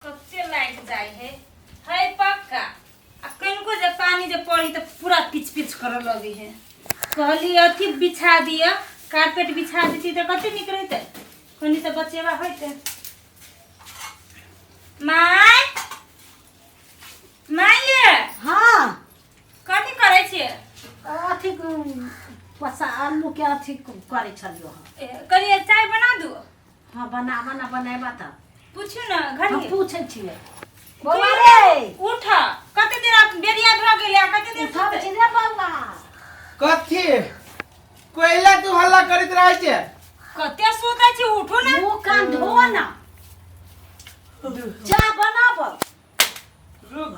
कच्चे लाइट जाए है पक्का आ कनको जे पानी जे पड़ी तो पूरा पिच पिच करे लगी है कहली अथी बिछा दिया कारपेट बिछा देती तो कते निक रहते कोनी से बचेवा होते माय माय हाँ कथी करे छे अथी पसा आलू के अथी करे छलियो हम करिए चाय बना दू हाँ बनाबा त पूछू ना हम घड़ी पूछे छिए बौआ रे उठ कते देर आप बेरिया भ गेले कते देर उठा छी रे बौआ कथी कोइला तू हल्ला करित रहै छे कते सोता छी उठो ना मुंह कान धो ना चाय बनाब रुक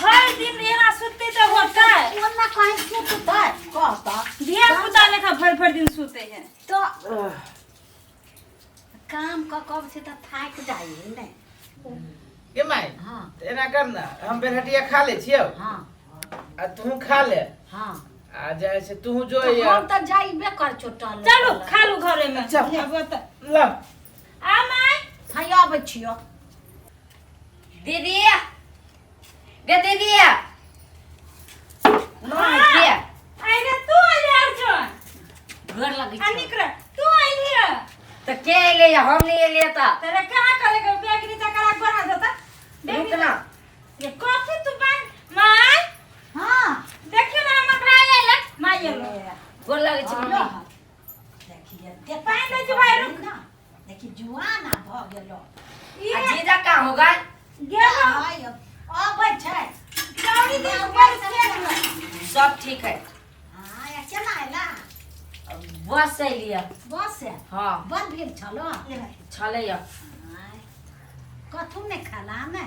हर दिन एना सुते तो होता है ओना कहीं सुतता कहता दिया पुता लेखा भर दिन सोते हैं तो काम कब से त थाक जाई ने के माय हाँ एना कर ना हम बेरहटिया खा ले छियो हाँ आ तू खा ले हाँ आ जाय से तू जो तो या हम त जाइबे कर चोटल चलो खा लो घरे में चल। अब त ल आ माय हाय आबै छियो दीदी गे दीदी नॉन के आई रे तू आले अर्जुन घर लगी अनिक रे तू आइली है तो के ले हम नहीं ले ता तेरे कहां करे के बैग नीचे करा बढ़ा देता रुक ना ये कॉफी तू बन माय हाँ देखियो ना हमर भाई आइला माय आइला घर लगी छी लो मम्मी देखिए देख पाइन दे छी भाई रुक ना देखि जुआन आ भ गेलो आ जीजा का होगा गेलो आय आबै छै दौड़ी दे बस के सब ठीक है हां या चला आइला बस से लिया बस से हां बन भेल छलो छले या हाय कथु ने खाना में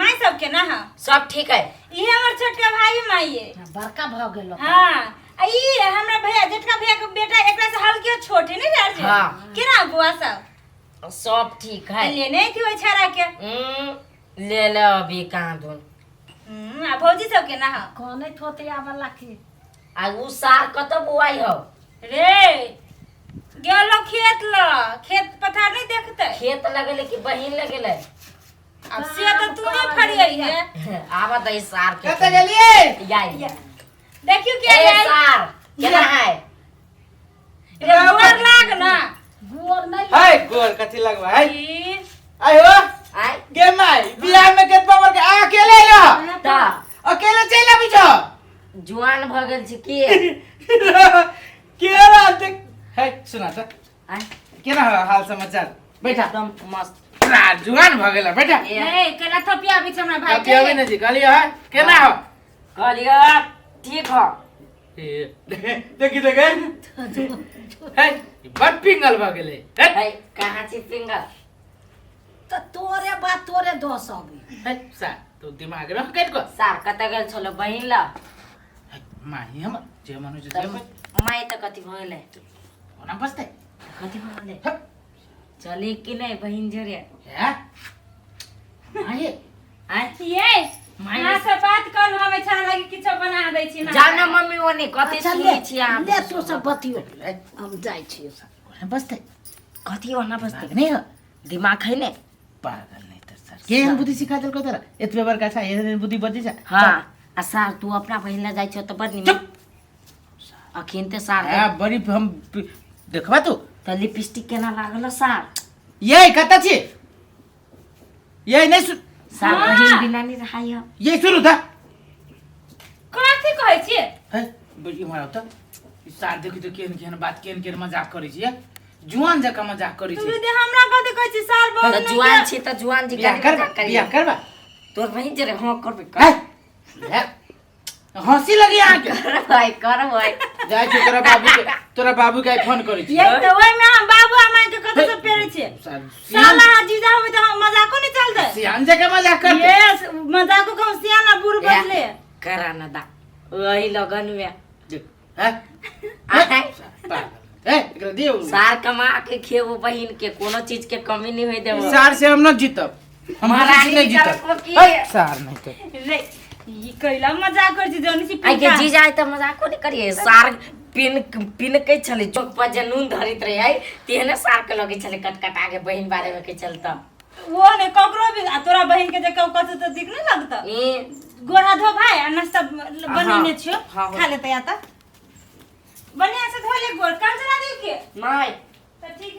माय सब के ना हां सब ठीक है ई हमर छोटका भाई माई है बड़का भ गेलो हां ई हमरा भैया जेठका भैया के बेटा एकरा से हल्के छोटे नहीं यार जी हाँ। केना बुआ सब सब ठीक है लेने थी वो छारा के ले ले अभी कहां धुन आ भौजी सब के ना हां कोने थोते आवला की आ उ सार कत बुआई हो रे गेलो खेत पथार नहीं देखते खेत लगेले कि बहिन लगेले अब से तो तू नहीं फरियई है आवा दई सार के कते गेलिए याई देखियो क्या ए यार सार केना है रे गोर लाग ना गोर नहीं हाय गोर कथी लगवा है ई आयो आई गे माय बियाह में केत बाबर के अकेले ला ता अकेले चल आबी छ जुआन भ गेल छी के केरा देख है सुना त आई केना हाल समाचार बैठा एकदम मस्त ना जुआन भ गेला बैठा ए केला थपिया बिच हमरा भाई अभी अभी नहीं कहलियो है केना हो कहलियो ठीक हो देखी देखे है बड़ पिंगल भ गेले है कहां छी फिंगर तो तोरे बात तोरे दोष अभी है सा तू दिमाग रख कट को सार कत गेल छलो बहिन ल माही हम जे मनु जे माई त कति भ गेले ओना बसते कति भ गेले चली कि नहीं बहिन जोरे है आए आई ये माई ना से बात कर हमें छान लगी किछो बना दै छी ना जान मम्मी ओनी कति अच्छा सुनी ले छी आप ले तू सब बतियो हम जाई छी ओना बसते कति ओना बस्ते नहीं हो दिमाग है ने पागल नहीं तो सर केहन बुद्धि सिखा देल को तोरा एतबे बड़का छा एहन बुद्धि बजे छा हां आ सार तू अपना बहिन ल जाई छ त बड निमन अखिन ते सार हां बड़ी हम देखबा तू त लिपस्टिक केना लागल सार ये कता छी ये नहीं सुन सार हाँ। बहिन बिना नहीं रहाय ये सुनु था कथि कहै छी है बड़ी मारा त सार देखि तो केहन केहन बात केहन केहन मजाक करै छी जुआन जका मजाक करै तू छी दे हमरा कथि कहै छी साल बहुत त जुआन छी त जुआन जी बियाह करबा तोर बहिन जरे हां करबे है हंसी लगी आके कर भाई जाय छी तोरा बाबू के फोन करै छी ये तो ओइ में हम बाबू अम्मा के कत से पेरे छी साला जीजा होबे त हम मजाको नहीं चलते सियान जका मजाक करते ये मजाको कम सियाना बुर बदले करा न दा वही लगन में है ए एकरा दियो सार कमा के खेबो बहिन के कोनो चीज के कमी नहीं होय देबो सार से हम न जीतब हम महारानी नहीं की तरफ जीतब को की है, सार नहीं तो रे ई कैला मजाक कर छी जौन सी आई के जी जाए त मजाक नहीं करिए सार पिन के चले चौक पर जे नून धरित रहे है तेने सार के लगे चले कटकट आगे बहिन बारे में के चलता वो ने ककरो भी आ तोरा बहन के जे कहू कत तो दिख नहीं लगता ए गोरा धो भाई आ नाश्ता बनेने छियो हाँ, खा लेते या त बढ़िया से धो ले गोर कांचना दे के नहीं तो ठीक